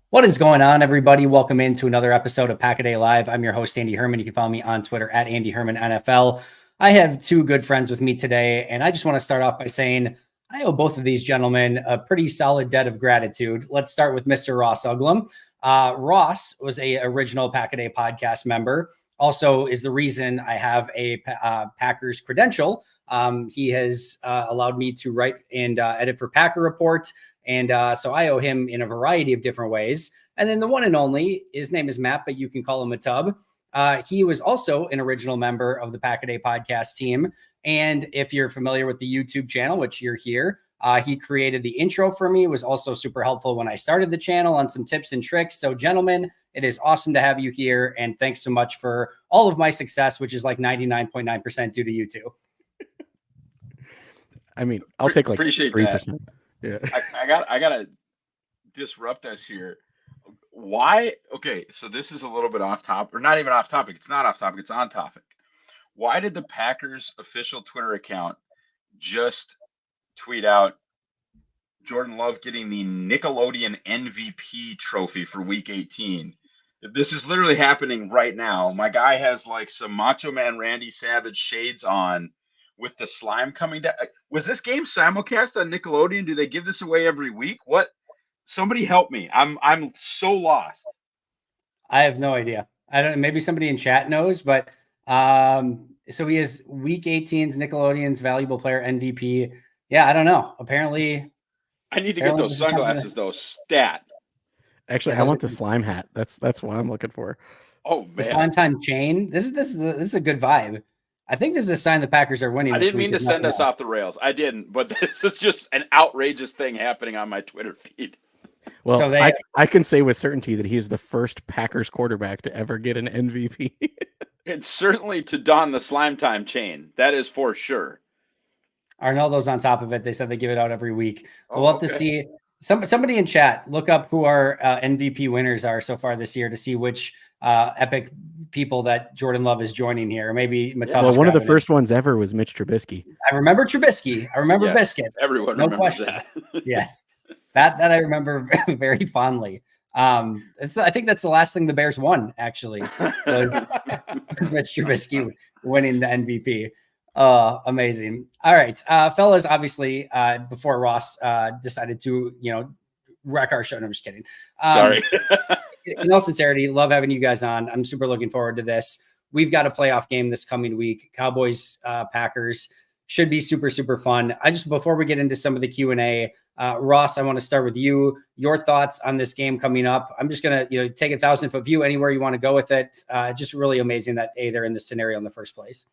What is going on, everybody? Welcome into another episode of Pack a Day Live. I'm your host, Andy Herman. You can follow me on Twitter at Andy Herman NFL. I have two good friends with me today, and I just want to start off by saying I owe both of these gentlemen a pretty solid debt of gratitude. Let's start with Mr. Ross Uglem. Ross was a original Pack a Day podcast member. Also, is the reason I have a Packers credential. He has allowed me to write and edit for Packer Report. And so I owe him in a variety of different ways. And then the one and only, his name is Matt, but you can call him MATUB. He was also an original member of the Pack a Day podcast team. And if you're familiar with the YouTube channel, which you're here, he created the intro for me. It was also super helpful when I started the channel on some tips and tricks. So gentlemen, it is awesome to have you here. And thanks so much for all of my success, which is like 99.9% due to you two. I mean, I'll take like appreciate 3%. That. Yeah. I gotta disrupt us here. Why? Okay, so this is a little bit off topic, or not even off topic. It's not off topic. It's on topic. Why did the Packers official Twitter account just tweet out Jordan Love getting the Nickelodeon MVP trophy for Week 18? This is literally happening right now. My guy has like some Macho Man Randy Savage shades on, with the slime coming down. Was this game simulcast on Nickelodeon? Do they give this away every week? What? Somebody help me. I'm so lost. I have no idea. I don't know. Maybe somebody in chat knows, but so he is Week 18's Nickelodeon's Valuable Player MVP. Yeah, I don't know. Apparently, I need to get those sunglasses though. Stat. Actually, I want the slime hat. That's what I'm looking for. Oh man, the slime time chain. This is a good vibe. I think this is a sign the Packers are winning. I didn't mean to send us off the rails. I didn't, but this is just an outrageous thing happening on my Twitter feed. Well, so I can say with certainty that he is the first Packers quarterback to ever get an MVP. And certainly to don the slime time chain. That is for sure. Arnoldo's on top of it. They said they give it out every week. We'll have to see. Somebody in chat, look up who our MVP winners are so far this year to see which epic people that Jordan Love is joining here. Maybe Mattel. Well, one of the first ones ever was Mitch Trubisky. I remember Trubisky. I remember Biscuit. Everyone remembers that. Yes, that I remember very fondly. I think that's the last thing the Bears won. Actually, was Mitch Trubisky winning the MVP. Amazing. All right, fellas. Obviously, before Ross decided to, wreck our show. No, I'm just kidding. Sorry. In all sincerity, love having you guys on. I'm super looking forward to this. We've got a playoff game this coming week. Cowboys, Packers should be super, super fun. Before we get into some of the Q&A, Ross, I want to start with you. Your thoughts on this game coming up. I'm just going to, take 1,000-foot view anywhere you want to go with it. Just really amazing that they're in this scenario in the first place.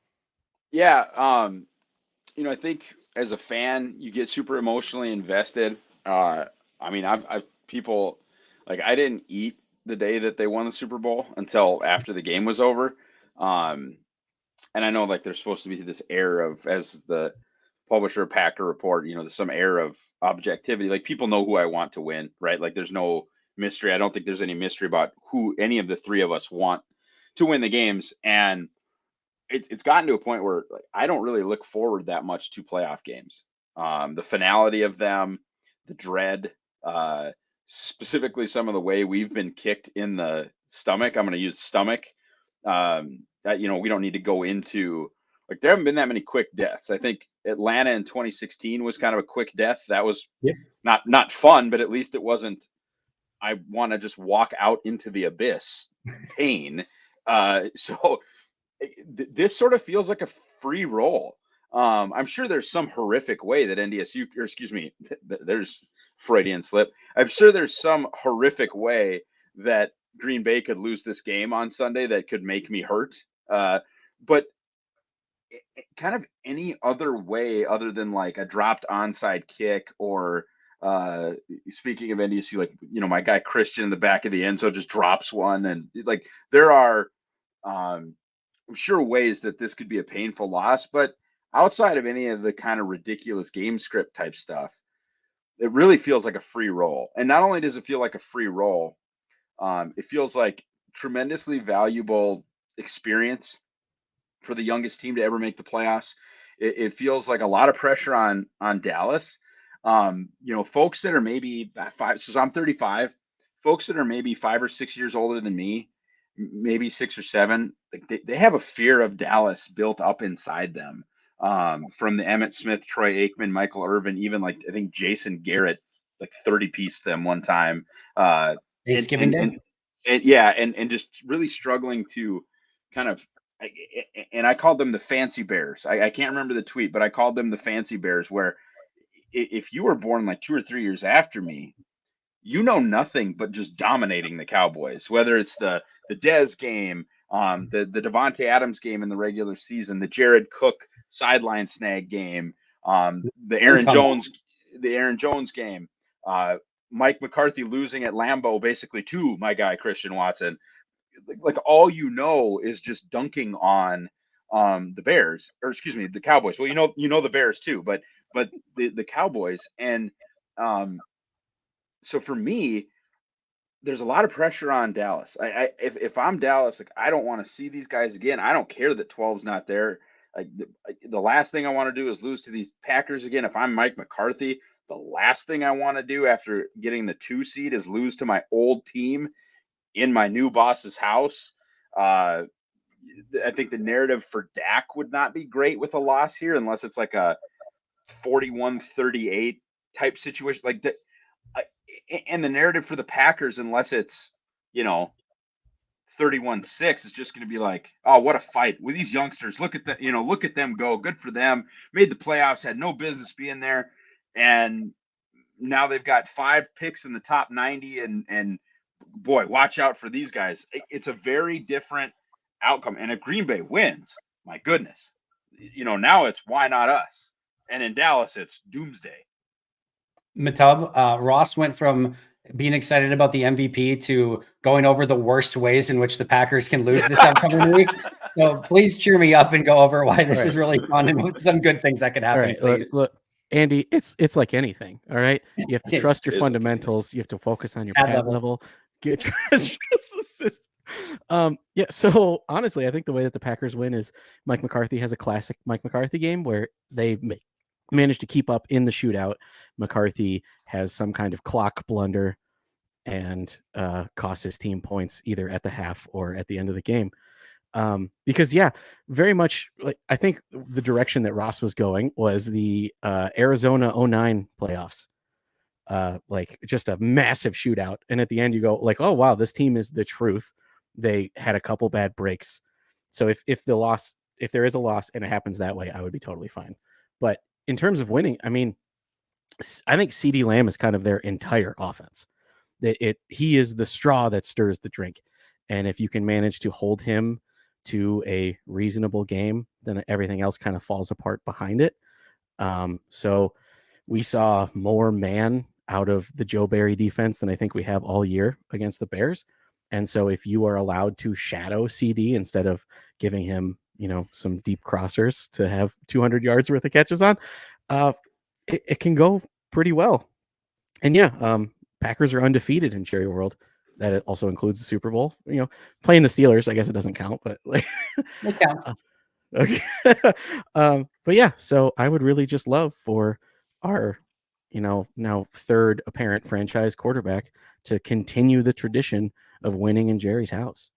Yeah. I think as a fan, you get super emotionally invested. I've people like, I didn't eat the day that they won the Super Bowl until after the game was over. And I know like there's supposed to be this air of, as the publisher of Packer Report, there's some air of objectivity. Like people know who I want to win, right? Like there's no mystery. I don't think there's any mystery about who any of the three of us want to win the games. And it's gotten to a point where like, I don't really look forward that much to playoff games. The finality of them, the dread, specifically some of the way we've been kicked in the stomach. I'm going to use stomach. That, we don't need to go into, like, there haven't been that many quick deaths. I think Atlanta in 2016 was kind of a quick death. That was not fun, but at least it wasn't, I want to just walk out into the abyss pain. So this sort of feels like a free roll. I'm sure there's some horrific way that NDSU, or excuse me, there's Freudian slip. I'm sure there's some horrific way that Green Bay could lose this game on Sunday that could make me hurt. But kind of any other way other than like a dropped onside kick or speaking of NDSU, like, my guy Christian in the back of the end zone just drops one. And like, there are, I'm sure ways that this could be a painful loss, but outside of any of the kind of ridiculous game script type stuff, it really feels like a free roll. And not only does it feel like a free roll, it feels like tremendously valuable experience for the youngest team to ever make the playoffs. It feels like a lot of pressure on Dallas. Folks that are maybe 5. So I'm 35. folks that are maybe 5 or 6 years older than me, maybe 6 or 7, like they have a fear of Dallas built up inside them. From the Emmitt Smith, Troy Aikman, Michael Irvin, even like I think Jason Garrett, like 30-piece them one time. Thanksgiving Day. And just really struggling to kind of, and I called them the Fancy Bears. I can't remember the tweet, but I called them the Fancy Bears, where if you were born like 2 or 3 years after me, you know nothing but just dominating the Cowboys, whether it's the Dez game, the Devontae Adams game in the regular season, the Jared Cook sideline snag game, the Aaron Jones game, Mike McCarthy losing at Lambeau basically to my guy Christian Watson. Like all you know is just dunking on the Bears, or excuse me, the Cowboys. Well, you know the Bears too, but the Cowboys. And so for me, there's a lot of pressure on Dallas. If I'm Dallas, like I don't want to see these guys again. I don't care that 12's not there. Like the last thing I want to do is lose to these Packers again. If I'm Mike McCarthy, the last thing I want to do after getting the 2 seed is lose to my old team in my new boss's house. I think the narrative for Dak would not be great with a loss here, unless it's like a 41-38 type situation like that. And the narrative for the Packers, unless it's, 31-6, is just going to be like, oh, what a fight with these youngsters. Look at look at them go. Good for them. Made the playoffs, had no business being there. And now they've got 5 picks in the top 90. And boy, watch out for these guys. It's a very different outcome. And if Green Bay wins, my goodness, now it's why not us? And in Dallas, it's doomsday. MATUB, Ross went from being excited about the MVP to going over the worst ways in which the Packers can lose this upcoming week. So please cheer me up and go over why this is really fun and some good things that could happen. All right, look, Andy, it's like anything. All right, you have to trust your fundamentals. You have to focus on your pad level. Get trust the system. Yeah. So honestly, I think the way that the Packers win is Mike McCarthy has a classic Mike McCarthy game where they managed to keep up in the shootout. McCarthy has some kind of clock blunder and costs his team points either at the half or at the end of the game. Because very much like I think the direction that Ross was going was the Arizona 09 playoffs. Like just a massive shootout. And at the end you go like, oh wow, this team is the truth. They had a couple bad breaks. So if there is a loss and it happens that way, I would be totally fine. But in terms of winning, I mean, I think CeeDee Lamb is kind of their entire offense. He is the straw that stirs the drink. And if you can manage to hold him to a reasonable game, then everything else kind of falls apart behind it. So we saw more man out of the Joe Barry defense than I think we have all year against the Bears. And so if you are allowed to shadow CD instead of giving him, some deep crossers to have 200 yards worth of catches on, it can go pretty well. And Packers are undefeated in Cherry World. That it also includes the Super Bowl. Playing the Steelers, I guess it doesn't count, but like it counts. Okay. But yeah, so I would really just love for our, now third apparent franchise quarterback to continue the tradition of winning in Jerry's house.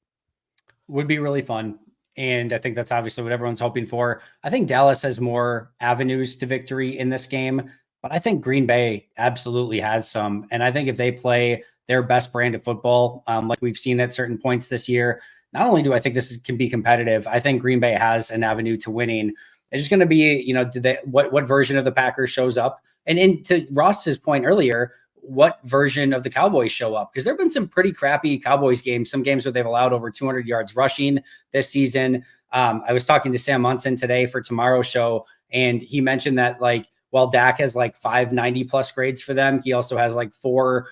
Would be really fun. And I think that's obviously what everyone's hoping for. I think Dallas has more avenues to victory in this game, but I think Green Bay absolutely has some. And I think if they play their best brand of football, like we've seen at certain points this year, not only do I think can be competitive, I think Green Bay has an avenue to winning. It's just going to be, what version of the Packers shows up. And to Ross's point earlier, what version of the Cowboys show up? Because there have been some pretty crappy Cowboys games, some games where they've allowed over 200 yards rushing this season. I was talking to Sam Munson today for tomorrow's show, and he mentioned that while Dak has 5 90+ grades for them, he also has 4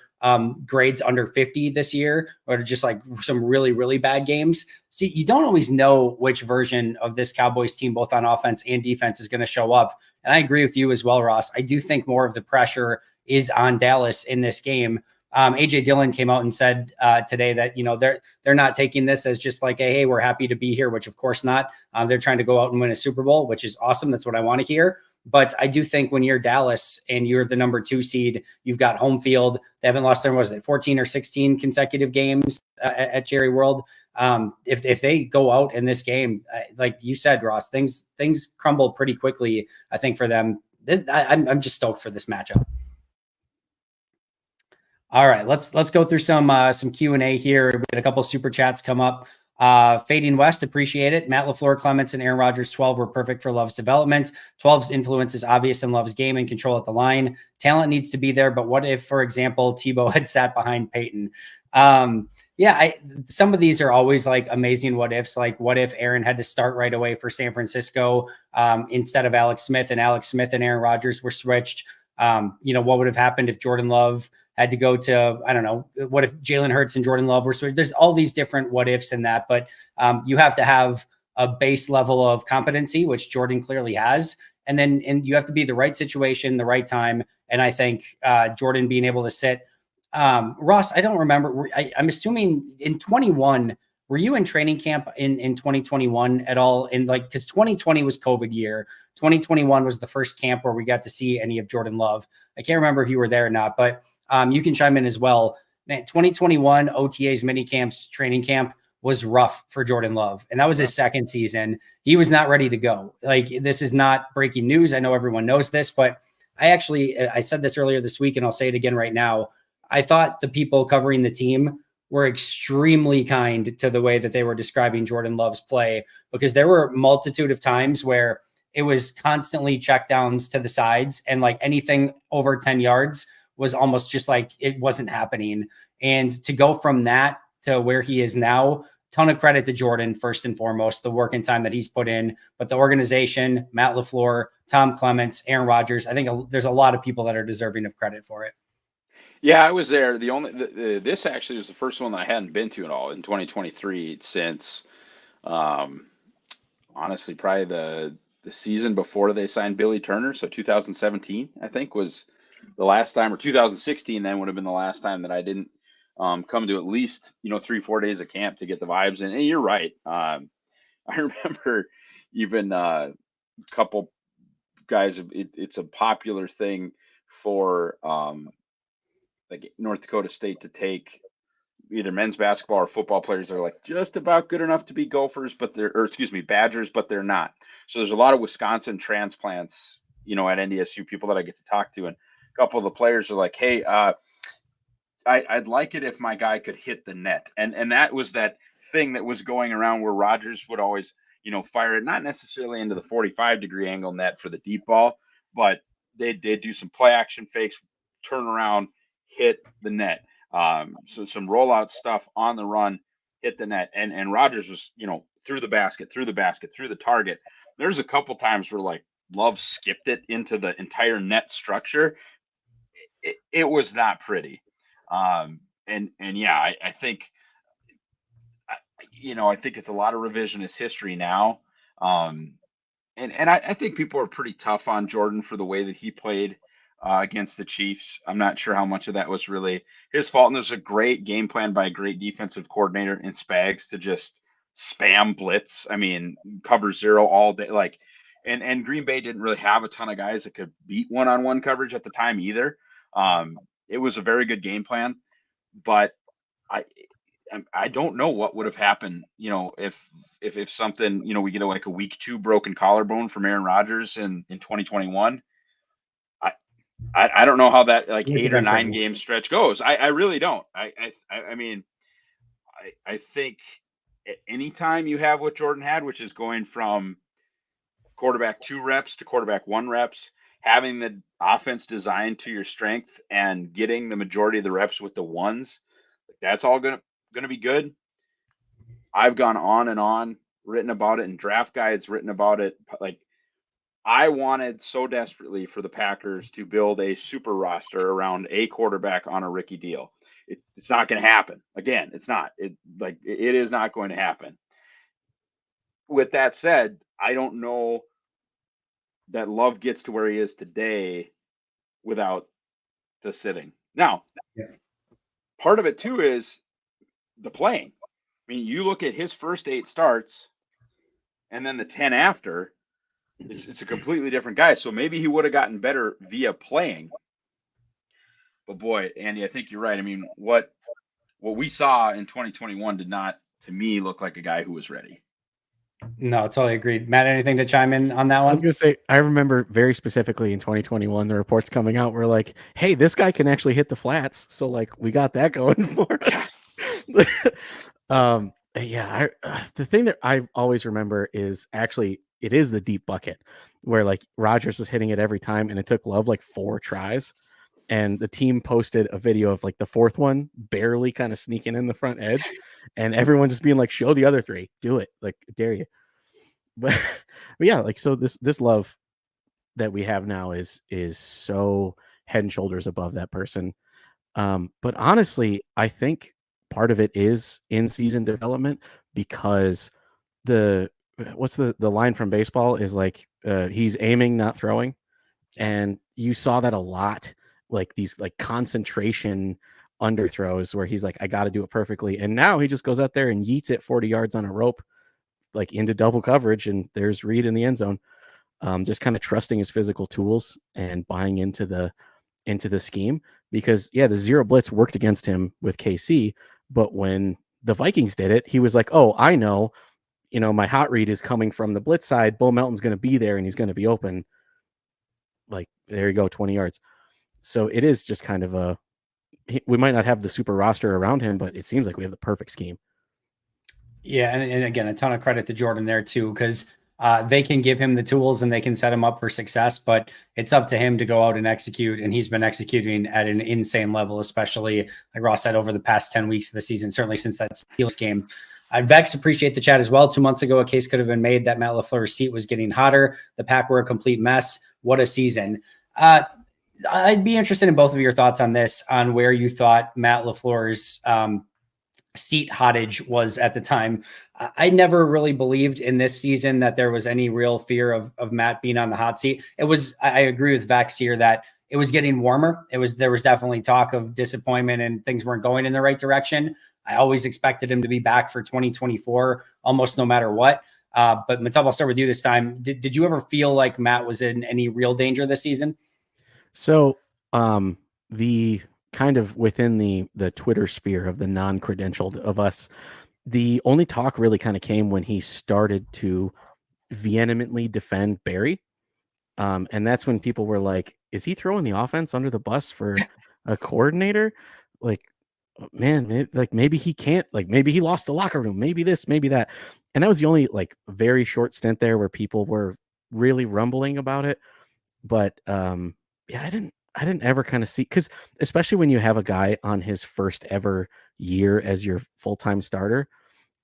grades under 50 this year, or just some really, really bad games. So you don't always know which version of this Cowboys team, both on offense and defense, is going to show up. And I agree with you as well, Ross. I do think more of the pressure is on Dallas in this game. AJ Dillon came out and said today that, they're not taking this as just hey, we're happy to be here, which of course not. They're trying to go out and win a Super Bowl, which is awesome. That's what I want to hear. But I do think when you're Dallas and you're the number 2 seed, you've got home field. They haven't lost their, was it 14 or 16 consecutive games at Jerry World. If they go out in this game, like you said, Ross, things crumble pretty quickly, I think, for them. I'm just stoked for this matchup. All right, let's go through some Q&A here. We had a couple super chats come up. Fading West, appreciate it. Matt LaFleur, Clements, and Aaron Rodgers 12 were perfect for Love's development. 12's influence is obvious in Love's game and control at the line. Talent needs to be there, but what if, for example, Tebow had sat behind Peyton? Some of these are always like amazing what ifs. Like, what if Aaron had to start right away for San Francisco instead of Alex Smith, and Alex Smith and Aaron Rodgers were switched? What would have happened if Jordan Love had to go to, I don't know, what if Jalen Hurts and Jordan Love were switched? There's all these different what ifs in that, but you have to have a base level of competency, which Jordan clearly has. And you have to be the right situation, the right time. And I think Jordan being able to sit, Ross, I don't remember. I'm assuming in 21, were you in training camp in 2021 at all? Because 2020 was COVID year. 2021 was the first camp where we got to see any of Jordan Love. I can't remember if you were there or not, but you can chime in as well. Man, 2021 OTAs, mini camps, training camp was rough for Jordan Love. And that was his second season. He was not ready to go. Like, this is not breaking news. I know everyone knows this, but I said this earlier this week, and I'll say it again right now. I thought the people covering the team were extremely kind to the way that they were describing Jordan Love's play, because there were a multitude of times where it was constantly checkdowns to the sides, and like anything over 10 yards was almost just like it wasn't happening. And to go from that to where he is now, ton of credit to Jordan, first and foremost, the work and time that he's put in, but the organization, Matt LaFleur, Tom Clements, Aaron Rodgers, I think there's a lot of people that are deserving of credit for it. Yeah, I was there. This actually was the first one that I hadn't been to at all in 2023 since, honestly, probably the season before they signed Billy Turner. So 2017, I think, was the last time, or 2016 then would have been the last time that I didn't come to at least 3-4 days of camp to get the vibes. And you're right. I remember even a couple guys. It's a popular thing for like North Dakota State to take either men's basketball or football players that are like just about good enough to be Gophers, Badgers, but they're not. So there's a lot of Wisconsin transplants, at NDSU, people that I get to talk to, and a couple of the players are like, hey, I'd like it if my guy could hit the net. And that was that thing that was going around where Rodgers would always, fire it, not necessarily into the 45-degree angle net for the deep ball, but they'd do some play action fakes, turn around, hit the net. So some rollout stuff on the run, hit the net. And Rodgers was, through the basket, through the target. There's a couple times where like Love skipped it into the entire net structure. It was not pretty. I think, I think it's a lot of revisionist history now. I think people are pretty tough on Jordan for the way that he played against the Chiefs. I'm not sure how much of that was really his fault. And there's a great game plan by a great defensive coordinator in Spags to just spam blitz. I mean, cover zero all day. And Green Bay didn't really have a ton of guys that could beat one-on-one coverage at the time either. It was a very good game plan, but I don't know what would have happened, if something, we get like a week 2 broken collarbone from Aaron Rodgers in 2021. I don't know how that 8 or 9 game stretch goes. I really don't. I mean, I think anytime you have what Jordan had, which is going from quarterback 2 reps to quarterback 1 reps, having the offense designed to your strength and getting the majority of the reps with the ones, that's all going to be good. I've gone on and on, written about it in draft guides, written about it. Like, I wanted so desperately for the Packers to build a super roster around a quarterback on a rookie deal. It's not going to happen. Again, it's not. It is not going to happen. With that said, I don't know that Love gets to where he is today without the sitting. Now, part of it too is the playing. I mean, you look at his first 8 starts and then the 10 after. It's a completely different guy. So maybe he would have gotten better via playing. But boy, Andy, I think you're right. I mean, what we saw in 2021 did not, to me, look like a guy who was ready. No, totally agreed. Matt, anything to chime in on that one? I was going to say, I remember very specifically in 2021, the reports coming out were like, hey, this guy can actually hit the flats. So, like, we got that going for us. The thing that I always remember is actually, it is the deep bucket where, like, Rodgers was hitting it every time and it took Love like 4 tries. And the team posted a video of like the 4th one barely kind of sneaking in the front edge and everyone just being like, show the other 3, do it, like, dare you. But yeah, like, so this Love that we have now is so head and shoulders above that person. But honestly, I think part of it is in season development, because what's the line from baseball is like, he's aiming, not throwing. And you saw that a lot, like these like concentration underthrows where he's like, I got to do it perfectly. And now he just goes out there and yeets it 40 yards on a rope, like into double coverage. And there's Reed in the end zone. Just kind of trusting his physical tools and buying into the scheme, because the zero blitz worked against him with KC, but when the Vikings did it, he was like, oh, I know, my hot read is coming from the blitz side. Bo Melton's going to be there and he's going to be open. Like, there you go, 20 yards. So it is just kind of we might not have the super roster around him, but it seems like we have the perfect scheme. Yeah, and again, a ton of credit to Jordan there too, because they can give him the tools and they can set him up for success, but it's up to him to go out and execute. And he's been executing at an insane level, especially like Ross said, over the past 10 weeks of the season, certainly since that Steelers game. Vex, appreciate the chat as well. 2 months ago, a case could have been made that Matt LaFleur's seat was getting hotter. The Pack were a complete mess. What a season. I'd be interested in both of your thoughts on this, on where you thought Matt LaFleur's seat hottage was at the time. I never really believed in this season that there was any real fear of Matt being on the hot seat. I agree with Vex here that it was getting warmer. There was definitely talk of disappointment and things weren't going in the right direction. I always expected him to be back for 2024, almost no matter what. But MATUB, I'll start with you this time. Did you ever feel like Matt was in any real danger this season? So the kind of within the Twitter sphere of the non-credentialed of us, the only talk really kind of came when he started to vehemently defend Barry. And that's when people were like, is he throwing the offense under the bus for a coordinator? Like, man, like maybe he can't, like maybe he lost the locker room, maybe this, maybe that. And that was the only like very short stint there where people were really rumbling about it. But I didn't ever kind of see, because especially when you have a guy on his first ever year as your full-time starter,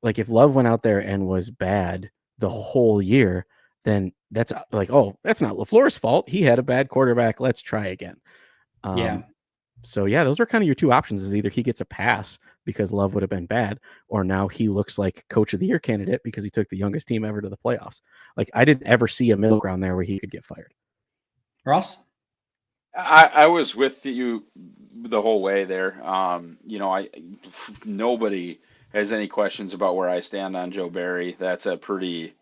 like if Love went out there and was bad the whole year, then that's like, oh, that's not LaFleur's fault. He had a bad quarterback. Let's try again. So those were kind of your two options: is either he gets a pass because Love would have been bad, or now he looks like coach of the year candidate because he took the youngest team ever to the playoffs. Like, I didn't ever see a middle ground there where he could get fired. Ross? I was with you the whole way there. Nobody has any questions about where I stand on Joe Barry. That's a pretty,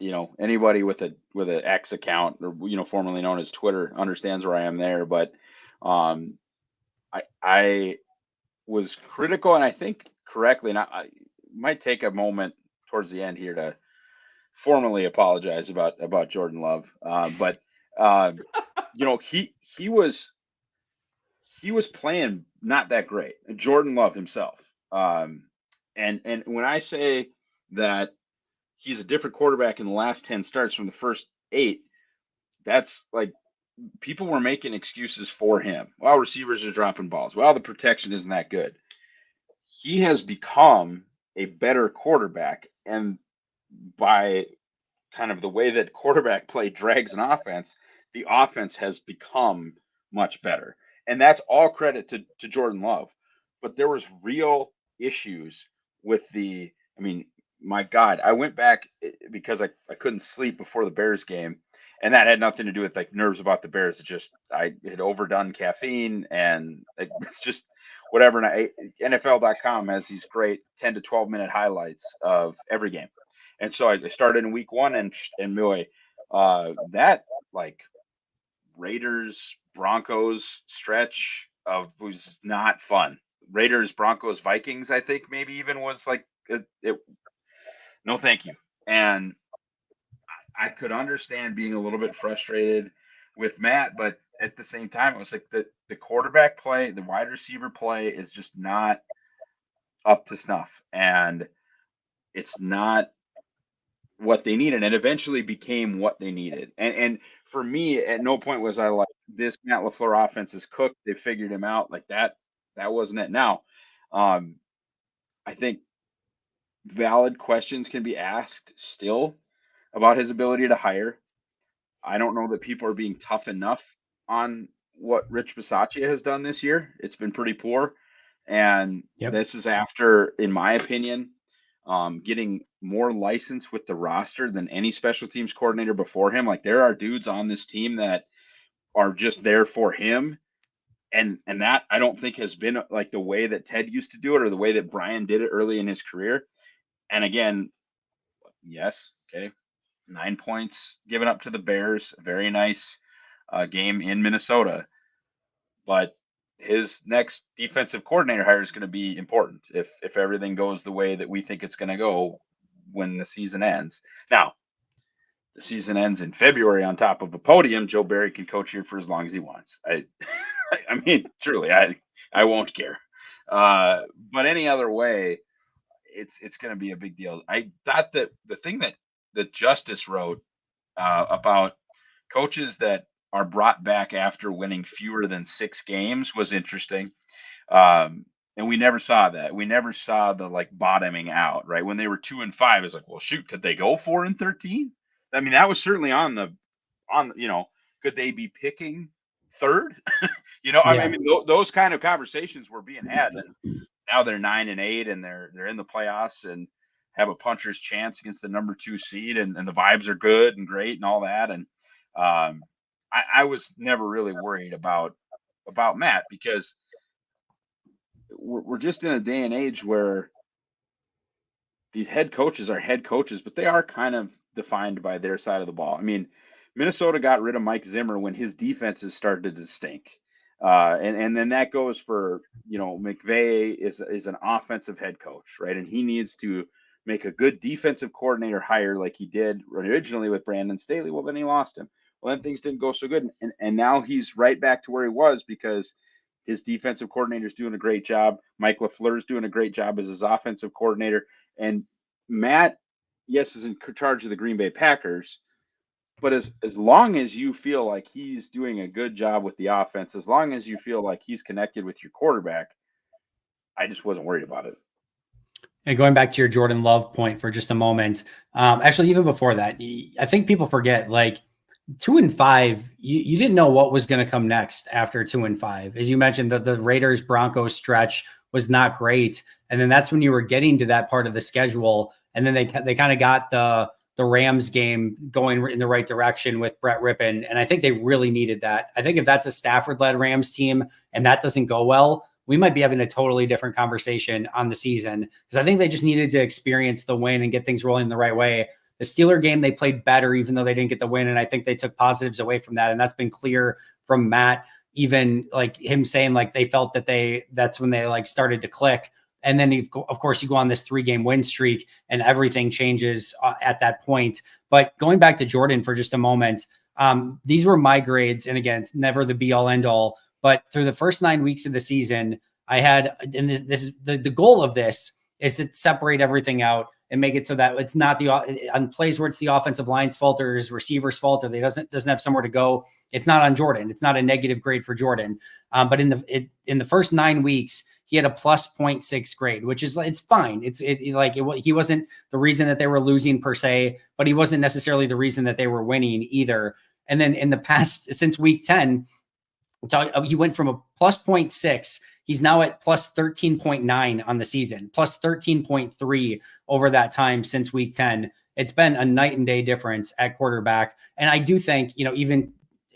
anybody with an X account, or formerly known as Twitter, understands where I am there. But I was critical, and I think correctly, and I might take a moment towards the end here to formally apologize about Jordan Love. But he was playing not that great. Jordan Love himself. And when I say that he's a different quarterback in the last 10 starts from the first 8, that's like, people were making excuses for him. Well, receivers are dropping balls. Well, the protection isn't that good. He has become a better quarterback, and by kind of the way that quarterback play drags an offense, the offense has become much better. And that's all credit to Jordan Love. But there was real issues with my God, I went back because I couldn't sleep before the Bears game. And that had nothing to do with like nerves about the Bears. It's just, I had overdone caffeine and it's just whatever. And NFL.com has these great 10 to 12 minute highlights of every game. And so I started in week 1 and boy, That like Raiders Broncos stretch was not fun. Raiders Broncos Vikings, I think maybe even was like no thank you. And I could understand being a little bit frustrated with Matt, but at the same time, it was like the quarterback play, the wide receiver play is just not up to snuff, and it's not what they needed. And eventually became what they needed. And for me, at no point was I like, this Matt LaFleur offense is cooked. They figured him out like that. That wasn't it. Now, I think valid questions can be asked still about his ability to hire. I don't know that people are being tough enough on what Rich Bisaccia has done this year. It's been pretty poor. And this is after, in my opinion, getting more license with the roster than any special teams coordinator before him. Like, there are dudes on this team that are just there for him. And that I don't think has been like the way that Ted used to do it or the way that Brian did it early in his career. And again, yes, okay, 9 points given up to the Bears. Very nice game in Minnesota. But his next defensive coordinator hire is going to be important if everything goes the way that we think it's going to go when the season ends. Now, the season ends in February on top of a podium. Joe Barry can coach here for as long as he wants. I mean, truly, I won't care. But any other way, it's going to be a big deal. I thought that the thing that Justice wrote about coaches that are brought back after winning fewer than 6 games was interesting. And we never saw that. We never saw the like bottoming out, right? When they were 2-5, it's like, well, shoot, could they go 4-13? I mean, that was certainly could they be picking third? I mean, those kind of conversations were being had. And now they're 9-8 and they're in the playoffs and have a puncher's chance against the number 2 seed, and the vibes are good and great and all that. And I was never really worried about Matt, because we're just in a day and age where these head coaches are head coaches, but they are kind of defined by their side of the ball. I mean, Minnesota got rid of Mike Zimmer when his defenses started to stink. And then that goes for, McVay is an offensive head coach, right? And he needs to make a good defensive coordinator hire like he did originally with Brandon Staley. Well, then he lost him. Well, then things didn't go so good. And now he's right back to where he was because his defensive coordinator is doing a great job. Mike LaFleur is doing a great job as his offensive coordinator. And Matt, yes, is in charge of the Green Bay Packers. But as long as you feel like he's doing a good job with the offense, as long as you feel like he's connected with your quarterback, I just wasn't worried about it. And going back to your Jordan Love point for just a moment, actually, even before that, I think people forget, like, 2-5, you didn't know what was going to come next after 2-5. As you mentioned, the Raiders Broncos stretch was not great. And then that's when you were getting to that part of the schedule. And then they kind of got the Rams game going in the right direction with Brett Rippon. And I think they really needed that. I think if that's a Stafford-led Rams team and that doesn't go well, we might be having a totally different conversation on the season, because I think they just needed to experience the win and get things rolling the right way. The Steeler game, they played better, even though they didn't get the win. And I think they took positives away from that. And that's been clear from Matt, even like him saying like they felt that that's when they like started to click. And then of course you go on this 3-game win streak and everything changes at that point. But going back to Jordan for just a moment, these were my grades. And again, it's never the be all end all, but through the first 9 weeks of the season, I had, and this is the goal of this is to separate everything out and make it so that it's not on plays where it's the offensive line's fault or his receiver's fault or they doesn't have somewhere to go. It's not on Jordan. It's not a negative grade for Jordan. But in the first 9 weeks, he had a plus 0.6 grade, which is, it's fine. He wasn't the reason that they were losing per se, but he wasn't necessarily the reason that they were winning either. And then in the past, since week 10, he went from a plus 0.6. He's now at plus 13.9 on the season, plus 13.3 over that time since week 10. It's been a night and day difference at quarterback. And I do think, even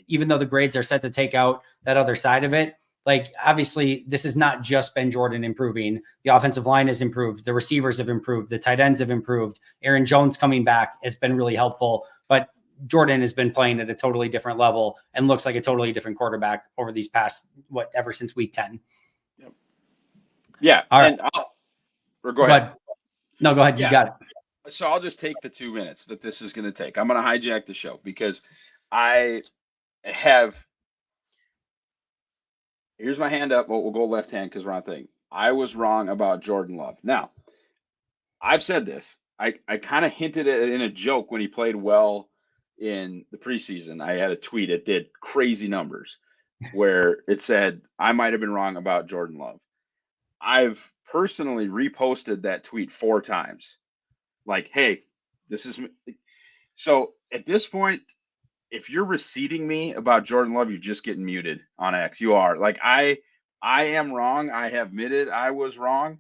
though the grades are set to take out that other side of it, like, obviously this has not just been Jordan improving. The offensive line has improved. The receivers have improved. The tight ends have improved. Aaron Jones coming back has been really helpful. But Jordan has been playing at a totally different level and looks like a totally different quarterback over these past, ever since week 10. Yep. Yeah. All and right. Go ahead. No, go ahead. Yeah. You got it. So I'll just take the 2 minutes that this is going to take. I'm going to hijack the show because I have. Here's my hand up. We'll go left hand because we're on thing. I was wrong about Jordan Love. Now, I've said this. I kind of hinted at it in a joke when he played well in the preseason. I had a tweet. It did crazy numbers where it said I might have been wrong about Jordan Love. I've personally reposted that tweet 4 times. Like, hey, this is. So at this point, if you're receding me about Jordan Love, you're just getting muted on X. You are. Like, I am wrong. I have admitted I was wrong.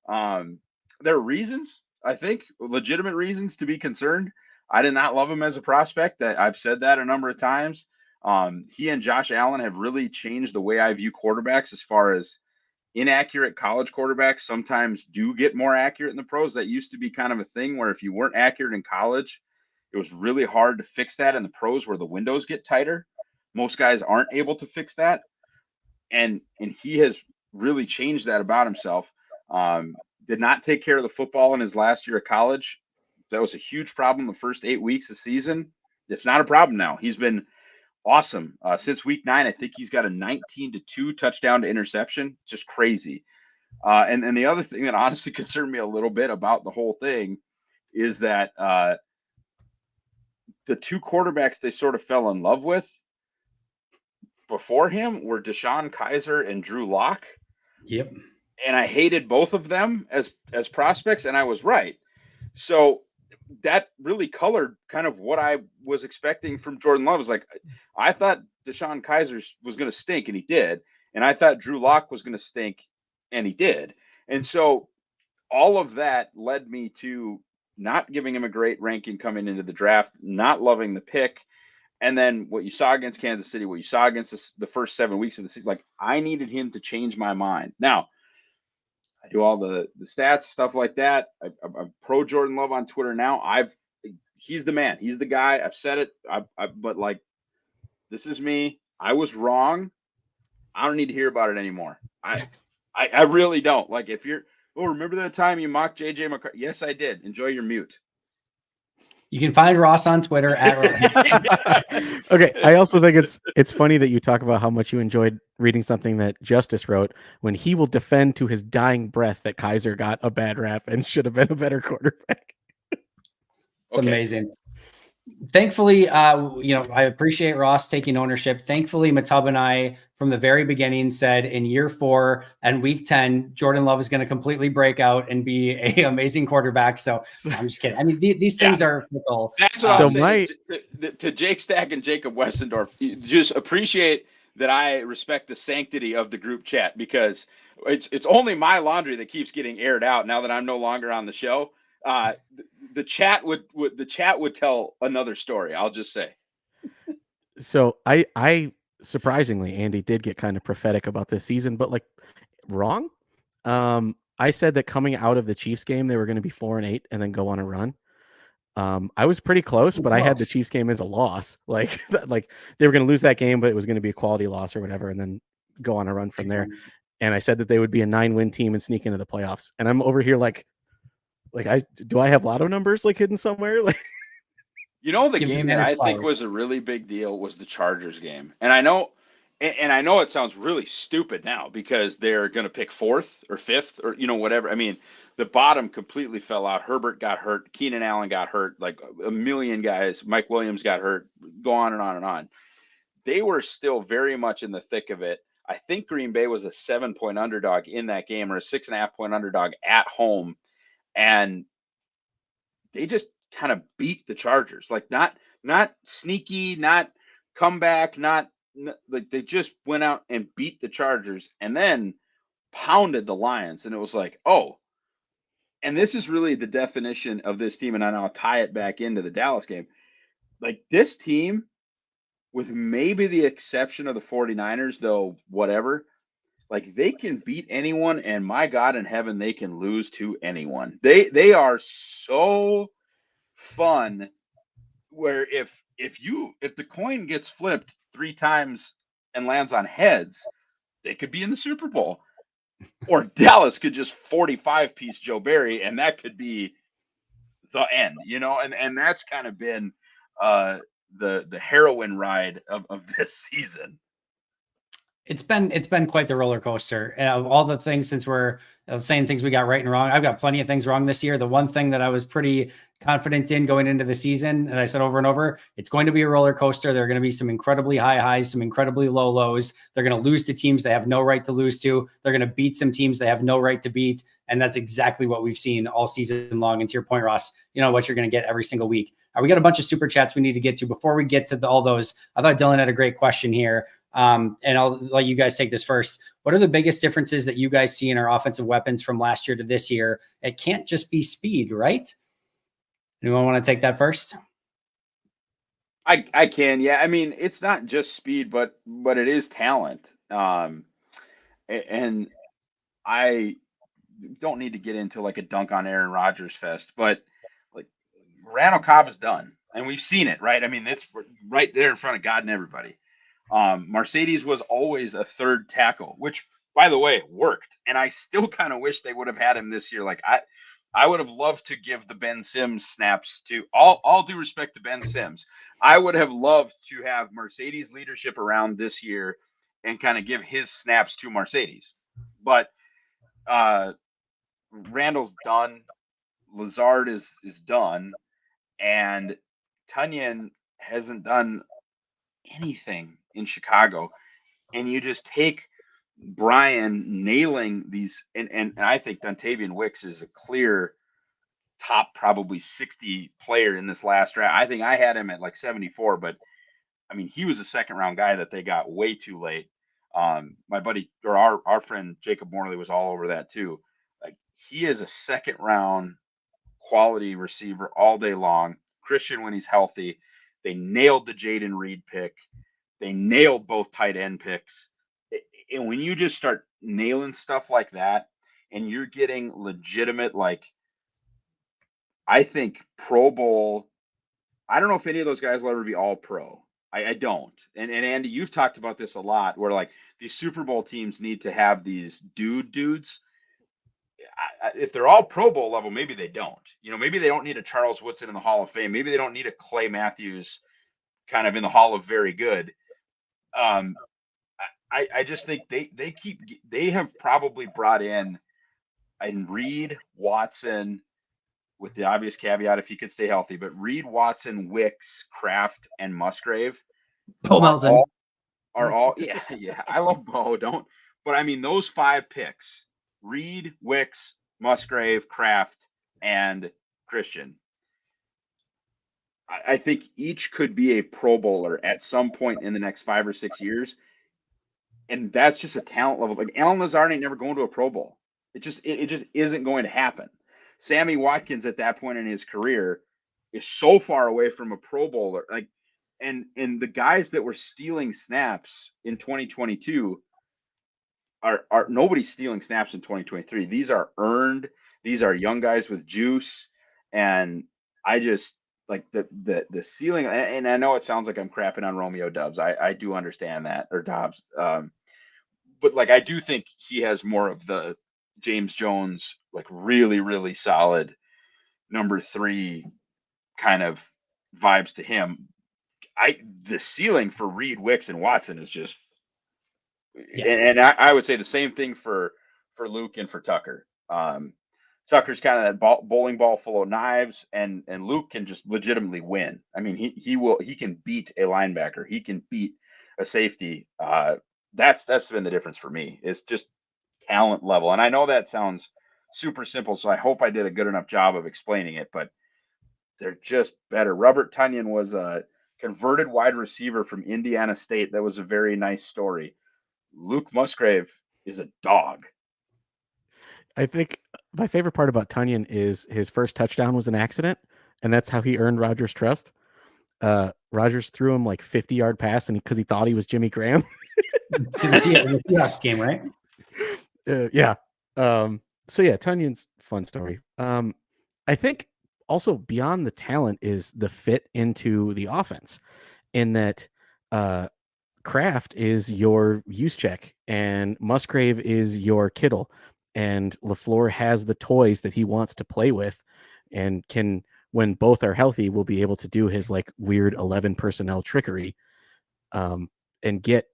There are reasons, I think, legitimate reasons to be concerned. I did not love him as a prospect. I've said that a number of times. He and Josh Allen have really changed the way I view quarterbacks, as far as inaccurate college quarterbacks sometimes do get more accurate in the pros. That used to be kind of a thing where if you weren't accurate in college, it was really hard to fix that in the pros where the windows get tighter. Most guys aren't able to fix that. And he has really changed that about himself. Did not take care of the football in his last year of college. That was a huge problem the first 8 weeks of season. It's not a problem now. He's been awesome. Since week 9, I think he's got a 19-2 touchdown to interception. Just crazy. And the other thing that honestly concerned me a little bit about the whole thing is that the 2 quarterbacks they sort of fell in love with before him were Deshaun Kaiser and Drew Lock. Yep. And I hated both of them as prospects, and I was right. So that really colored kind of what I was expecting from Jordan Love. It was like, I thought Deshaun Kaiser was going to stink, and he did. And I thought Drew Lock was going to stink, and he did. And so all of that led me to not giving him a great ranking coming into the draft, not loving the pick. And then what you saw against Kansas City, what you saw against the first 7 weeks of the season, like, I needed him to change my mind. Now, I do all the stats, stuff like that. I'm pro Jordan Love on Twitter now. He's the man. He's the guy. I've said it. But like, this is me. I was wrong. I don't need to hear about it anymore. I really don't. Like, if you're, remember that time you mocked JJ McCarthy? Yes, I did. Enjoy your mute. You can find Ross on Twitter at Okay. I also think it's funny that you talk about how much you enjoyed reading something that Justice wrote, when he will defend to his dying breath that Kaiser got a bad rap and should have been a better quarterback. It's amazing. Thankfully, I appreciate Ross taking ownership. Thankfully, MATUB and I, from the very beginning, said in year 4 and week 10, Jordan Love is going to completely break out and be an amazing quarterback. So I'm just kidding. I mean, these things are fickle. That's what I'll say to Jake Stack and Jacob Westendorf. Just appreciate that I respect the sanctity of the group chat, because it's only my laundry that keeps getting aired out now that I'm no longer on the show. The chat would tell another story. I'll just say. So I surprisingly, Andy did get kind of prophetic about this season, but like wrong. I said that coming out of the Chiefs game, they were going to be 4-8 and then go on a run. I was pretty close, but I had the Chiefs game as a loss. Like they were going to lose that game, but it was going to be a quality loss or whatever, and then go on a run from there. And I said that they would be a 9-win team and sneak into the playoffs. And I'm over here like do I have lotto numbers like hidden somewhere? Like, the game that I think was a really big deal was the Chargers game. And I know it sounds really stupid now because they're going to pick 4th or 5th or, whatever. I mean, the bottom completely fell out. Herbert got hurt. Keenan Allen got hurt. Like a million guys. Mike Williams got hurt. Go on and on and on. They were still very much in the thick of it. I think Green Bay was a 7-point underdog in that game, or a 6.5-point underdog at home. And they just kind of beat the Chargers, like not sneaky, not comeback, not like they just went out and beat the Chargers and then pounded the Lions. And it was like, oh, and this is really the definition of this team. And I'll tie it back into the Dallas game. Like, this team, with maybe the exception of the 49ers, though, whatever, like, they can beat anyone, and my God in heaven, they can lose to anyone. They are so fun where if the coin gets flipped 3 times and lands on heads, they could be in the Super Bowl. Or Dallas could just 45-piece Joe Barry, and that could be the end, and that's kind of been the heroin ride of this season. It's been quite the roller coaster. And of all the things, since we're saying things we got right and wrong, I've got plenty of things wrong this year. The one thing that I was pretty confident in going into the season, and I said over and over, it's going to be a roller coaster. There are going to be some incredibly high highs, some incredibly low lows. They're going to lose to teams they have no right to lose to. They're going to beat some teams they have no right to beat. And that's exactly what we've seen all season long. And to your point, Ross, what you're going to get every single week. We got a bunch of super chats we need to get to. Before we get to all those, I thought Dylan had a great question here. And I'll let you guys take this first. What are the biggest differences that you guys see in our offensive weapons from last year to this year? It can't just be speed, right? Anyone want to take that first? I can. Yeah. I mean, it's not just speed, but it is talent. And I don't need to get into like a dunk on Aaron Rodgers fest, but like Randall Cobb is done, and we've seen it, right? I mean, it's right there in front of God and everybody. Mercedes was always a third tackle, which, by the way, worked. And I still kind of wish they would have had him this year. Like I would have loved to give the Ben Sims snaps to all due respect to Ben Sims. I would have loved to have Mercedes leadership around this year and kind of give his snaps to Mercedes. But Randall's done. Lazard is done. And Tunyon hasn't done anything in Chicago, and you just take Brian nailing these, and I think Dontavian Wicks is a clear top probably 60 player in this last draft. I think I had him at like 74, but I mean he was a second round guy that they got way too late. My buddy or our friend Jacob Morley was all over that too. Like he is a second round quality receiver all day long. Christian when he's healthy. They nailed the Jaden Reed pick. They nailed both tight end picks. And when you just start nailing stuff like that, and you're getting legitimate, like, I think Pro Bowl, I don't know if any of those guys will ever be all pro. I don't. And Andy, you've talked about this a lot, where like these Super Bowl teams need to have these dudes. If they're all Pro Bowl level, maybe they don't. Maybe they don't need a Charles Woodson in the Hall of Fame. Maybe they don't need a Clay Matthews kind of in the Hall of Very Good. I just think they have probably brought in Reed, Watson, with the obvious caveat if he could stay healthy, but Reed, Watson, Wicks, Kraft, and Musgrave are all yeah. I love Bo, but I mean those 5 picks: Reed, Wicks, Musgrave, Kraft, and Christian. I think each could be a Pro Bowler at some point in the next 5 or 6 years. And that's just a talent level. Like Alan Lazard ain't never going to a Pro Bowl. It just isn't going to happen. Sammy Watkins at that point in his career is so far away from a Pro Bowler. Like, and the guys that were stealing snaps in 2022 are nobody's stealing snaps in 2023. These are earned. These are young guys with juice. And I just like the ceiling, and I know it sounds like I'm crapping on Romeo Doubs. I do understand that, or Dobbs. But like I do think he has more of the James Jones, like really, really solid number 3 kind of vibes to him. The ceiling for Reed, Wicks, and Watson is just, and I would say the same thing for Luke and for Tucker. Tucker's kind of that bowling ball full of knives, and Luke can just legitimately win. I mean, he can beat a linebacker. He can beat a safety. That's been the difference for me. It's just talent level. And I know that sounds super simple, so I hope I did a good enough job of explaining it, but they're just better. Robert Tunyon was a converted wide receiver from Indiana State. That was a very nice story. Luke Musgrave is a dog. I think my favorite part about Tunyon is his first touchdown was an accident, and that's how he earned Rodgers' trust. Rodgers threw him like 50-yard pass, and because he thought he was Jimmy Graham. Didn't see it in the Seahawks game, right? Yeah. So yeah, Tunyon's fun story. I think also beyond the talent is the fit into the offense, in that Kraft is your Juszczyk and Musgrave is your Kittle, and LaFleur has the toys that he wants to play with, and can, when both are healthy, will be able to do his like weird 11 personnel trickery, and get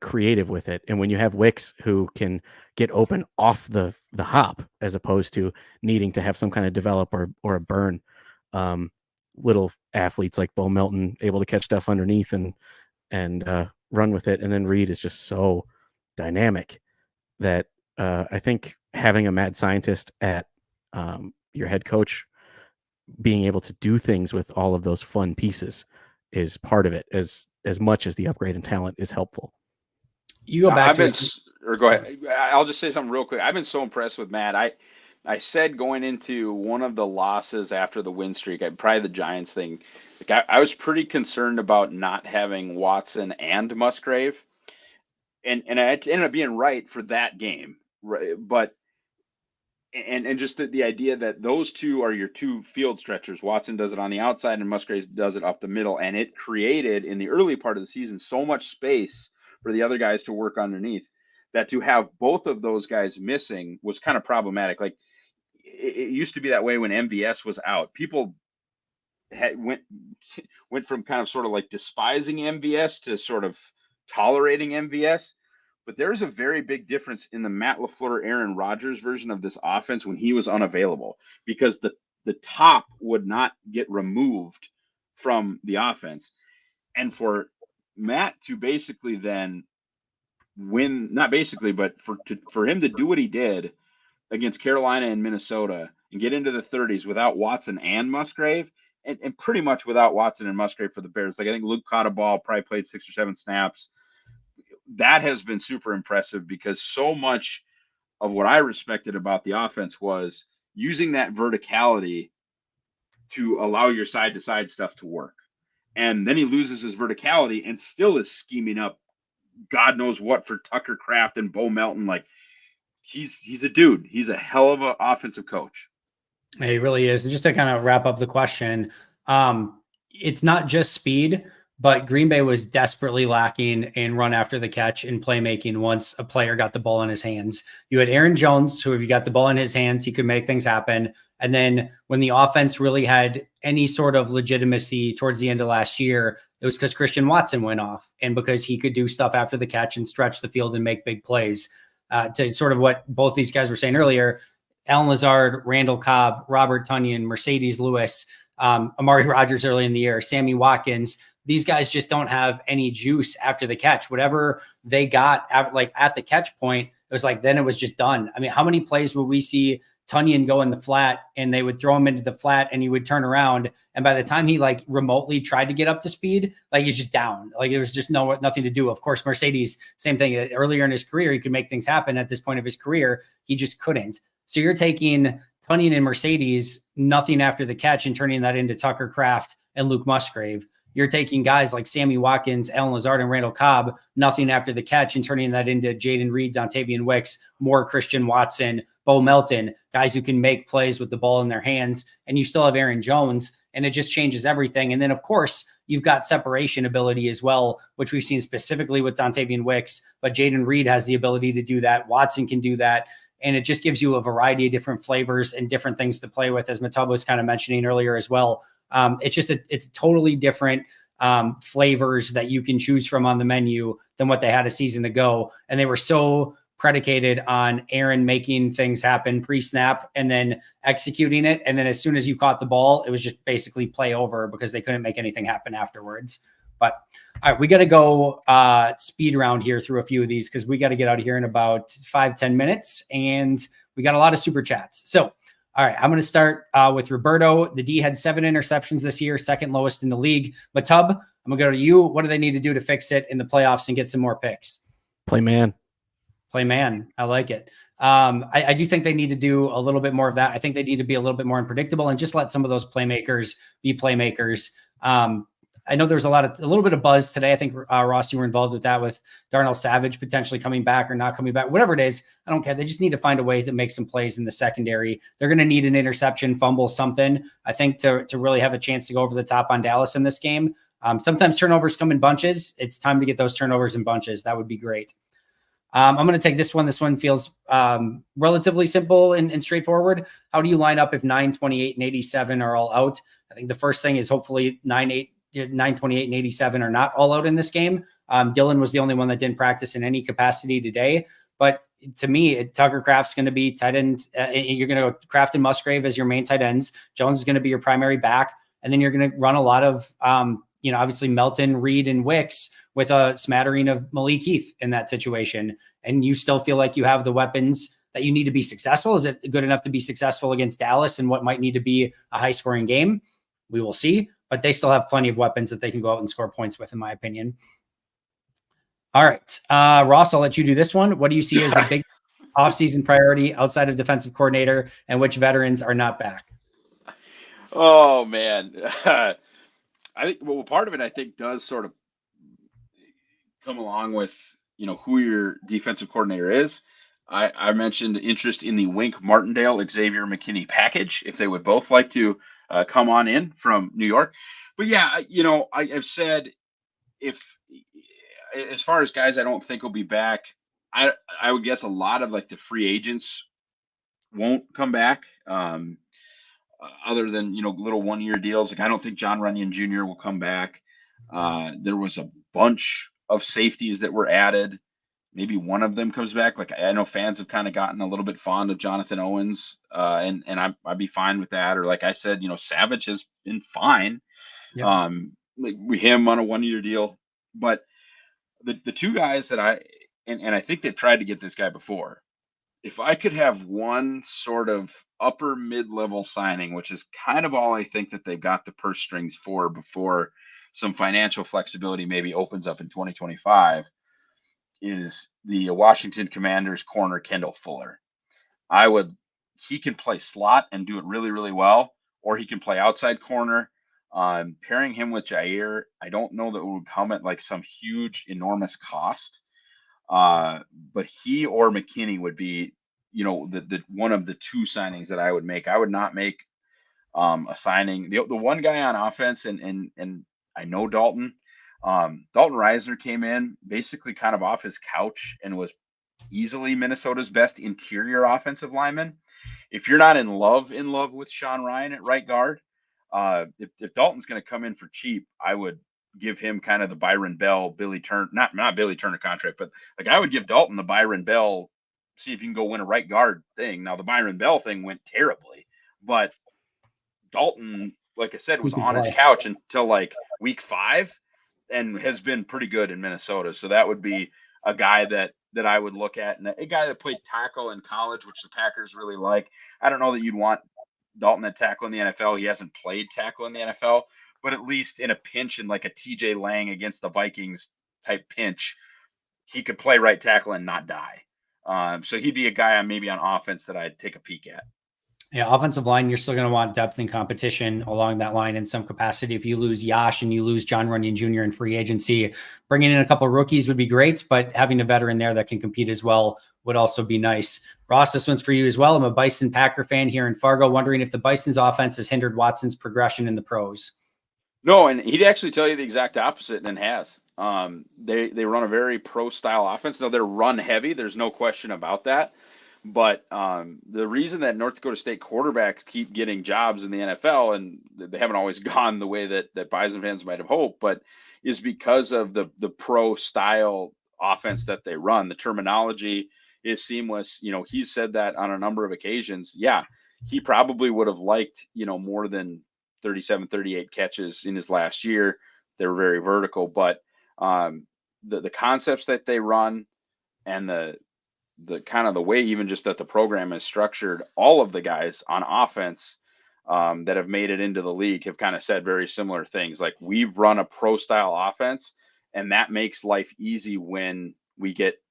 creative with it. And when you have Wicks who can get open off the hop, as opposed to needing to have some kind of develop or a burn, little athletes like Bo Melton able to catch stuff underneath and run with it. And then Reed is just so dynamic that I think having a mad scientist at your head coach, being able to do things with all of those fun pieces, is part of it, as much as the upgrade in talent is helpful. You go back or go ahead. I'll just say something real quick. I've been so impressed with Matt. I said going into one of the losses after the win streak, probably the Giants thing, like I was pretty concerned about not having Watson and Musgrave, and I ended up being right for that game, right? But and just the idea that those two are your two field stretchers. Watson does it on the outside and Musgrave does it up the middle, and it created in the early part of the season so much space for the other guys to work underneath, that to have both of those guys missing was kind of problematic. Like it used to be that way when MVS was out. People went from kind of sort of like despising MVS to sort of tolerating MVS. But there's a very big difference in the Matt LaFleur, Aaron Rodgers version of this offense when he was unavailable, because the top would not get removed from the offense. And for Matt to basically then win, not basically, but for him to do what he did against Carolina and Minnesota and get into the 30s without Watson and Musgrave, and pretty much without Watson and Musgrave for the Bears. Like I think Luke caught a ball, probably played 6 or 7 snaps. That has been super impressive, because so much of what I respected about the offense was using that verticality to allow your side to side stuff to work. And then he loses his verticality and still is scheming up God knows what for Tucker Kraft and Bo Melton. Like he's a dude. He's a hell of an offensive coach. He really is. And just to kind of wrap up the question, it's not just speed, but Green Bay was desperately lacking in run after the catch and playmaking once a player got the ball in his hands. You had Aaron Jones, who if you got the ball in his hands, he could make things happen. And then when the offense really had any sort of legitimacy towards the end of last year, it was because Christian Watson went off and because he could do stuff after the catch and stretch the field and make big plays. To sort of what both these guys were saying earlier, Allen Lazard, Randall Cobb, Robert Tonyan, Mercedes Lewis, Amari Rodgers early in the year, Sammy Watkins. These guys just don't have any juice after the catch. Whatever they got at the catch point, it was like, then it was just done. I mean, how many plays would we see Tonyan go in the flat and they would throw him into the flat and he would turn around. And by the time he like remotely tried to get up to speed, like he's just down. Like there was just nothing to do. Of course, Mercedes, same thing. Earlier in his career, he could make things happen. At this point of his career, he just couldn't. So you're taking Tonyan and Mercedes, nothing after the catch, and turning that into Tucker Kraft and Luke Musgrave. You're taking guys like Sammy Watkins, Allen Lazard, and Randall Cobb, nothing after the catch, and turning that into Jaden Reed, Dontavian Wicks, more Christian Watson, Bo Melton, guys who can make plays with the ball in their hands. And you still have Aaron Jones, and it just changes everything. And then, of course, you've got separation ability as well, which we've seen specifically with Dontavian Wicks, but Jaden Reed has the ability to do that. Watson can do that. And it just gives you a variety of different flavors and different things to play with, as MATUB was kind of mentioning earlier as well. It's totally different flavors that you can choose from on the menu than what they had a season ago. And they were so predicated on Aaron making things happen pre-snap and then executing it. And then as soon as you caught the ball, it was just basically play over because they couldn't make anything happen afterwards. But all right, we got to go speed round here through a few of these because we got to get out of here in about 5-10 minutes. And we got a lot of super chats. So all right, I'm going to start with Roberto. The D had 7 interceptions this year, second lowest in the league. MATUB, I'm going to go to you. What do they need to do to fix it in the playoffs and get some more picks? Play man. Play man. I like it. I do think they need to do a little bit more of that. I think they need to be a little bit more unpredictable and just let some of those playmakers be playmakers. I know there's a little bit of buzz today. I think Ross, you were involved with that, with Darnell Savage potentially coming back or not coming back, whatever it is. I don't care. They just need to find a way to make some plays in the secondary. They're going to need an interception, fumble, something, I think, to really have a chance to go over the top on Dallas in this game. Sometimes turnovers come in bunches. It's time to get those turnovers in bunches. That would be great. I'm going to take this one. This one feels relatively simple and straightforward. How do you line up if 9, 28, and 87 are all out? I think the first thing is hopefully 9, 28, and 87 are not all out in this game. Dylan was the only one that didn't practice in any capacity today. But to me, Tucker Kraft's going to be tight end. You're going to go Kraft and Musgrave as your main tight ends. Jones is going to be your primary back. And then you're going to run a lot of, obviously Melton, Reed, and Wicks with a smattering of Malik Heath in that situation. And you still feel like you have the weapons that you need to be successful. Is it good enough to be successful against Dallas in what might need to be a high scoring game? We will see, but they still have plenty of weapons that they can go out and score points with, in my opinion. All right. Ross, I'll let you do this one. What do you see as a big offseason priority outside of defensive coordinator, and which veterans are not back? Oh man. I think, well, part of it, I think, does sort of come along with, who your defensive coordinator is. I mentioned interest in the Wink Martindale, Xavier McKinney package, if they would both like to come on in from New York. But yeah, I've said, if as far as guys I don't think will be back, I would guess a lot of like the free agents won't come back. Other than, little 1-year deals. Like, I don't think John Runyon Jr. will come back. There was a bunch of safeties that were added. Maybe one of them comes back. Like, I know fans have kind of gotten a little bit fond of Jonathan Owens, and I'd be fine with that. Or like I said, Savage has been fine. Yep. Like him on a 1-year deal. But the two guys that I think they've tried to get this guy before. If I could have one sort of upper mid-level signing, which is kind of all I think that they've got the purse strings for before some financial flexibility maybe opens up in 2025, is the Washington Commanders corner Kendall Fuller. He can play slot and do it really, really well, or he can play outside corner. Pairing him with Jair, I don't know that it would come at like some huge, enormous cost. But he or McKinney would be, the one of the two signings that I would make. I would not make a signing. The one guy on offense, and I know Dalton. Dalton Reisner came in basically kind of off his couch and was easily Minnesota's best interior offensive lineman. If you're not in love with Sean Ryan at right guard, if Dalton's going to come in for cheap, I would give him kind of the Byron Bell, Billy Turner, not Billy Turner contract, but like I would give Dalton the Byron Bell, see if you can go win a right guard thing. Now the Byron Bell thing went terribly, but Dalton, like I said, was on his couch until like week 5 and has been pretty good in Minnesota. So that would be a guy that I would look at, and a guy that played tackle in college, which the Packers really like. I don't know that you'd want Dalton at tackle in the NFL. He hasn't played tackle in the NFL. But at least in a pinch, in like a TJ Lang against the Vikings type pinch, he could play right tackle and not die. So he'd be a guy maybe on offense that I'd take a peek at. Yeah, offensive line, you're still going to want depth and competition along that line in some capacity. If you lose Yash and you lose John Runyon Jr. in free agency, bringing in a couple of rookies would be great, but having a veteran there that can compete as well would also be nice. Ross, this one's for you as well. I'm a Bison Packer fan here in Fargo, wondering if the Bison's offense has hindered Watson's progression in the pros. No, and he'd actually tell you the exact opposite, and has. They run a very pro style offense. Now they're run heavy. There's no question about that. But the reason that North Dakota State quarterbacks keep getting jobs in the NFL, and they haven't always gone the way that Bison fans might have hoped, but is because of the pro style offense that they run. The terminology is seamless. He's said that on a number of occasions. Yeah, he probably would have liked, more than 37, 38 catches in his last year. They're very vertical, but the concepts that they run and the kind of the way even just that the program is structured, all of the guys on offense that have made it into the league have kind of said very similar things. Like, we've run a pro style offense, and that makes life easy when we get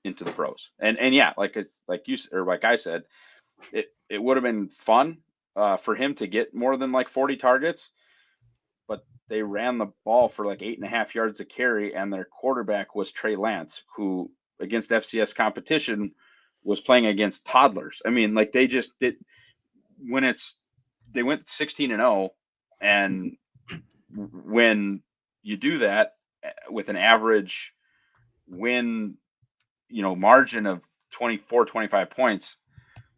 into the pros. And yeah, like I said, it would have been fun for him to get more than like 40 targets, but they ran the ball for like 8.5 yards a carry, and their quarterback was Trey Lance, who against FCS competition was playing against toddlers. I mean, like they just did they went 16-0, and when you do that with an average win, margin of 24, 25 points,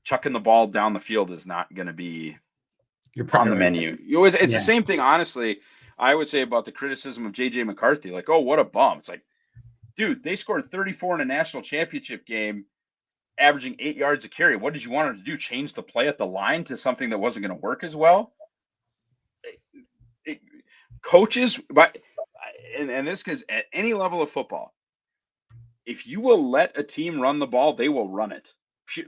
chucking the ball down the field is not going to be on the menu. It's the same thing, honestly, I would say about the criticism of JJ McCarthy. Like, oh, what a bum. It's like, dude, they scored 34 in a national championship game, averaging 8 yards a carry. What did you want them to do? Change the play at the line to something that wasn't going to work as well? Coaches, and this is at any level of football, if you will let a team run the ball, they will run it.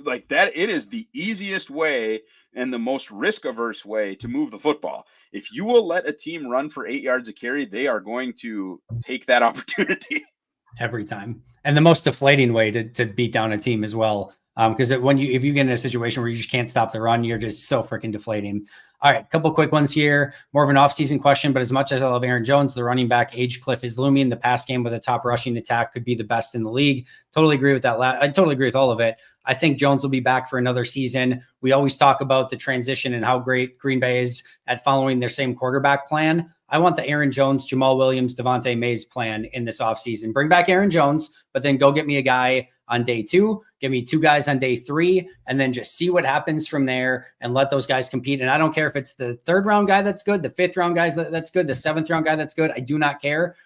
Like that, it is the easiest way and the most risk-averse way to move the football. If you will let a team run for 8 yards a carry, they are going to take that opportunity every time. And the most deflating way to beat down a team as well. Because if you get in a situation where you just can't stop the run, you're just so freaking deflating. All right, a couple quick ones here. More of an offseason question, but as much as I love Aaron Jones, the running back age cliff is looming. The pass game with a top rushing attack could be the best in the league. Totally agree with that. I totally agree with all of it. I think Jones will be back for another season. We always talk about the transition and how great Green Bay is at following their same quarterback plan. I want the Aaron Jones, Jamal Williams, Devontae Mays plan in this offseason. Bring back Aaron Jones, but then go get me a guy on day 2, give me 2 guys on day 3, and then just see what happens from there and let those guys compete. And I don't care if it's the 3rd round guy that's good, the 5th round guys that's good, the 7th round guy that's good. I do not care.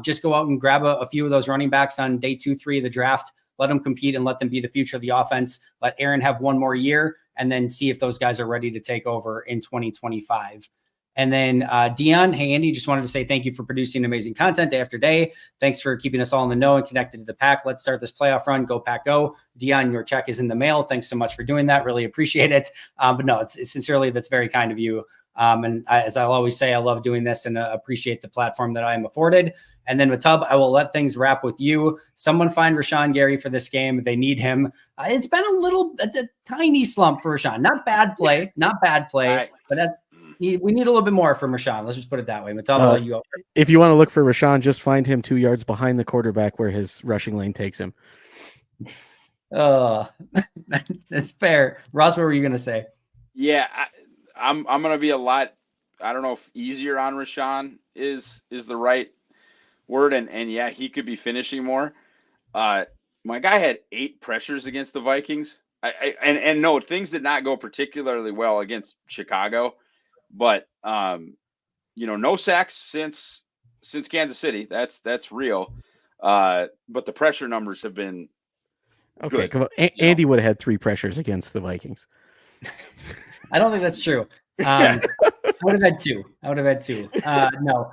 Just go out and grab a few of those running backs on day 2, 3 of the draft. Let them compete and let them be the future of the offense. Let Aaron have one more year and then see if those guys are ready to take over in 2025. And then Dion, hey, Andy, just wanted to say thank you for producing amazing content day after day. Thanks for keeping us all in the know and connected to the pack. Let's start this playoff run. Go Pack, go. Dion, your check is in the mail. Thanks so much for doing that. Really appreciate it. But no, it's sincerely, that's very kind of you. As I'll always say, I love doing this and appreciate the platform that I am afforded. And then MATUB, I will let things wrap with you. Someone find Rashawn Gary for this game. They need him. It's been a tiny slump for Rashawn. Not bad play, right. But we need a little bit more from Rashawn. Let's just put it that way. MATUB, I'll let you go. If you want to look for Rashawn, just find him 2 yards behind the quarterback where his rushing lane takes him. That's fair. Ross, what were you going to say? Yeah, I'm going to be a lot, I don't know if easier on Rashawn is the right word. And yeah, he could be finishing more. My guy had 8 pressures against the Vikings. And no, things did not go particularly well against Chicago, but no sacks since Kansas City. That's real. But the pressure numbers have been okay. Good. Come on. Andy would have had 3 pressures against the Vikings. I don't think that's true. I would have had 2. No.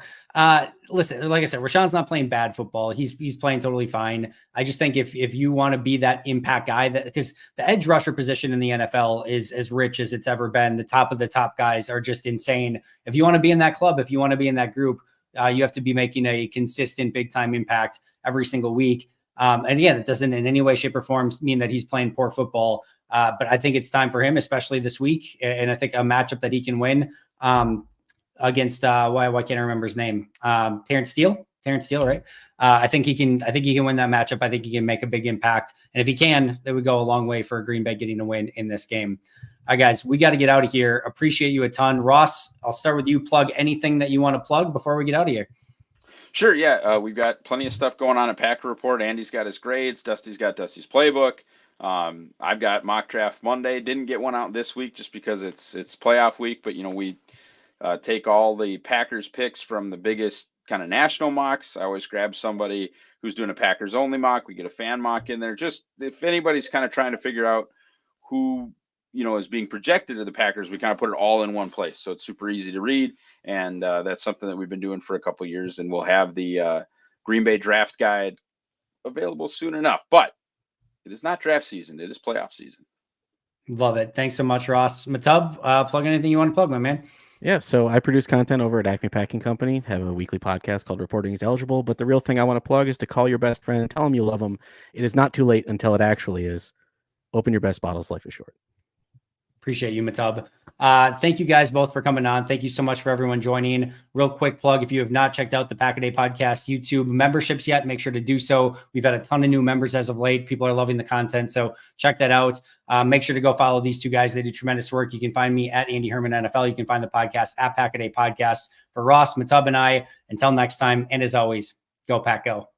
Listen, like I said, Rashawn's not playing bad football. He's playing totally fine. I just think if you want to be that impact guy, because the edge rusher position in the NFL is as rich as it's ever been. The top of the top guys are just insane. If you want to be in that club, if you want to be in that group, you have to be making a consistent big time impact every single week. And again, it doesn't in any way, shape, or form mean that he's playing poor football. But I think it's time for him, especially this week. And I think a matchup that he can win against why can't I remember his name? Terrence Steele, right? I think he can win that matchup. I think he can make a big impact. And if he can, that would go a long way for Green Bay getting a win in this game. All right, guys, we got to get out of here. Appreciate you a ton. Ross, I'll start with you. Plug anything that you want to plug before we get out of here. Sure. Yeah. We've got plenty of stuff going on at Packer Report. Andy's got his grades. Dusty's got Dusty's playbook. I've got mock draft Monday. Didn't get one out this week just because it's playoff week, but we take all the Packers picks from the biggest kind of national mocks. I always grab somebody who's doing a Packers only mock. We get a fan mock in there. Just if anybody's kind of trying to figure out who, is being projected to the Packers, we kind of put it all in one place. So it's super easy to read. And that's something that we've been doing for a couple of years, and we'll have the Green Bay draft guide available soon enough. But it is not draft season. It is playoff season. Love it. Thanks so much, Ross. MATUB, plug anything you want to plug, my man. Yeah, so I produce content over at Acme Packing Company. Have a weekly podcast called Reporting is Eligible. But the real thing I want to plug is to call your best friend, tell them you love them. It is not too late until it actually is. Open your best bottles. Life is short. Appreciate you, MATUB. Thank you guys both for coming on. Thank you so much for everyone joining. Real quick plug, if you have not checked out the Pack-A-Day Podcast YouTube memberships yet, make sure to do so. We've had a ton of new members as of late. People are loving the content, so check that out. Make sure to go follow these two guys. They do tremendous work. You can find me at Andy Herman NFL. You can find the podcast at Pack-A-Day Podcast. For Ross, MATUB, and I, until next time, and as always, go Pack Go.